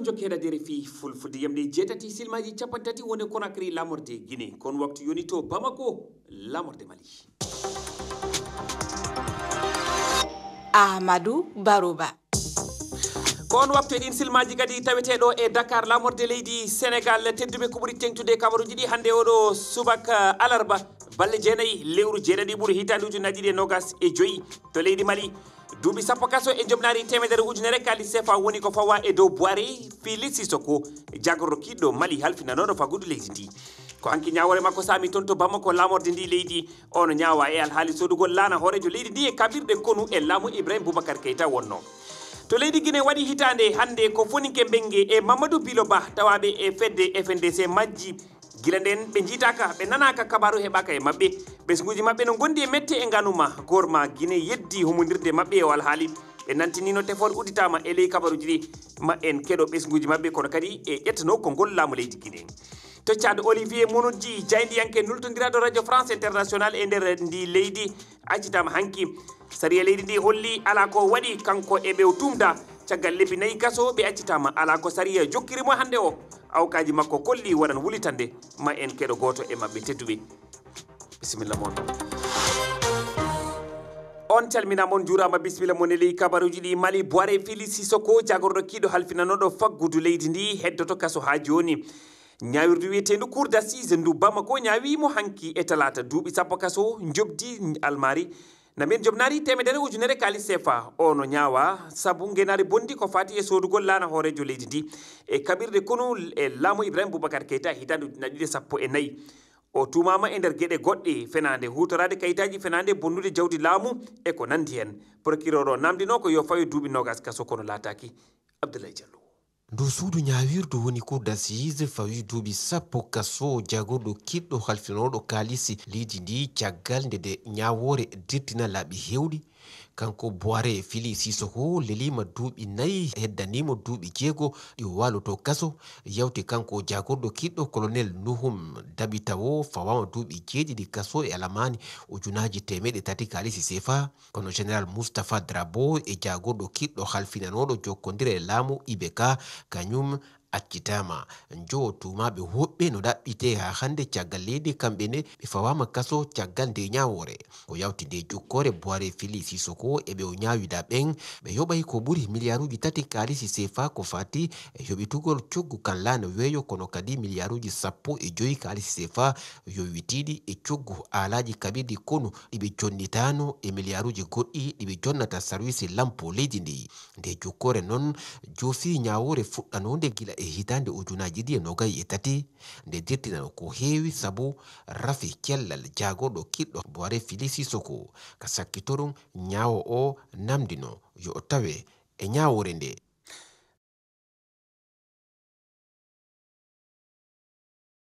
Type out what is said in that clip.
jokkere dere fi fulfulde yamde jetati silmaji capantati woni Conakry lamorde Guinée kon waktu yoni to Bamako lamorde Mali. Ahmadou Barouba. Kon waktu din silmaji kadi taweteɗo e Dakar lamorde leydi Sénégal tedduɓe ko ɓuri tengtude kabaruji ɗi hande oɗo subaka alarba balle jeenayi lewru jeeɗiɗi ɓuuri hitande ujunaji ɗi e nogas e joyi to leydi Mali. Duuɓi sappo kaso e jobnari temedere ujunere kalis CFA woni ko fawa e dow Boiré Félix Sissoko jagorɗo kiɗɗo Mali halfinanoɗo fagudu leydi ndi ko hanki ñawore makko sami toon to Bamako lamorde ndi leydi ono ñawa e alhaali sodugol laana hoorejo leydi ndi e kabirɗe konu e laamu Ibrahima Boubacar Keita wonno to leydi Guinée waɗi hitande hande ko foninke Bengue e Mamadou Bilo Ba tawaɓe e fedde FNDC majji gila nden ɓe jiitaka ɓe nanaka kabaru heɓaka e mabɓe ɓesguji mabɓe no gondi e mette e ganuma gorma Guinée yeddi homodirde mabɓe o alhaali ɓe nantinino tefol udditama e ley kabaruji ɗi ma en keɗo ɓesguji mabɓe kono kadi e ƴettano konngol laamu leydi Guinée to Tchad Olivier Monodji jaydiyanke nultodiraɗo radio France International e nder ndi leydi accitama hanki sariya leydi ndi holli ala ko waɗi kanko e ɓew tumda caggal lebbi nayyi gaso ɓe accitama ala ko sariya jokkirimo hande o awkaji makko kolli waɗan wulitande ma en keɗo goto e mabɓe tedduɓe bisimilla moon on calmina moon juurama bisimilla moon e ley kabaruji ɗi Mali Boiré Félix Sissoko jagorɗo kiiɗo halfinanoɗo faggudu leydi ndi heddoto kaso ha joni ñawirdu wiyetendu cour d'assise ndu Bamako ñawimo hanki e talata duuɓi sappo kaso jobdi almari namin jobnari temedere ujunere kalis CFA ono ñaawa sabu ngenari bondi ko fati e sodugol laana hoorejo leydi ndi e kabirde konu e laamu Ibrahima Boubacar Keita hitande ujunaje sappo e nayyi o tumama e nder gueɗe goɗɗe fenande hutorade kayitaji fenande bonnude jawdi laamu e ko nandi hen procureur o namdino ko yo fawi duuɓi nogas kaso kono laataki Abdoulaye Diallo ndu suudu ñawirdu woni cour d'assise fawi duuɓi sappo kaso jagorɗo kiɗɗo halfinoɗo kalisi leydi ndi caggal nde ñawore dirtina laaɓi hewɗi kanko Boiré Félix Sissoko lelima duuɓi nayyi heddanimo duuɓi jeego ɗi waloto kaso yawti kanko jagorɗo kiɗɗo colonel Nuhum Dabitawo fawama duuɓi jeeɗiɗi kaso e alamani ujunaji temeɗe tati kalisi CFA kono général Moustapha Drabo e jagorɗo kiɗɗo halfinanoɗo jokkodire laamu IBK kañum accitama jo tumaɓe woɓɓe no ɗaɓɓite ha hande caggal leydi kamɓene ɓe fawama kaso caggal nde ñawore ko yawti nde jokkore Boiré Félix Sissoko e ɓe o ñawida ɓen ɓe yoɓay ko ɓuuri milliarduji tati kalisi CFA ko fati e yoɓitugol coggu kan laana weeyo kono kadi milliarduji sappo e joyi kalisi CFA yowitiɗi e coggu alaji kabirɗi konu ɗiɓe jonnitano e milliarduji goɗɗi ɗiɓe jonnata service lampo leydi ndi nde jokkore noon joofi ñawore fuɗɗanode gila e hitande ujunaji ɗi e nogayi e tati nde dirtinano ko heewi sabu rafi cellal jagorɗo kiɗɗo Boiré Félix Sissoko ka sakkitorum ñawo o namdino yo tawe e ñawore nde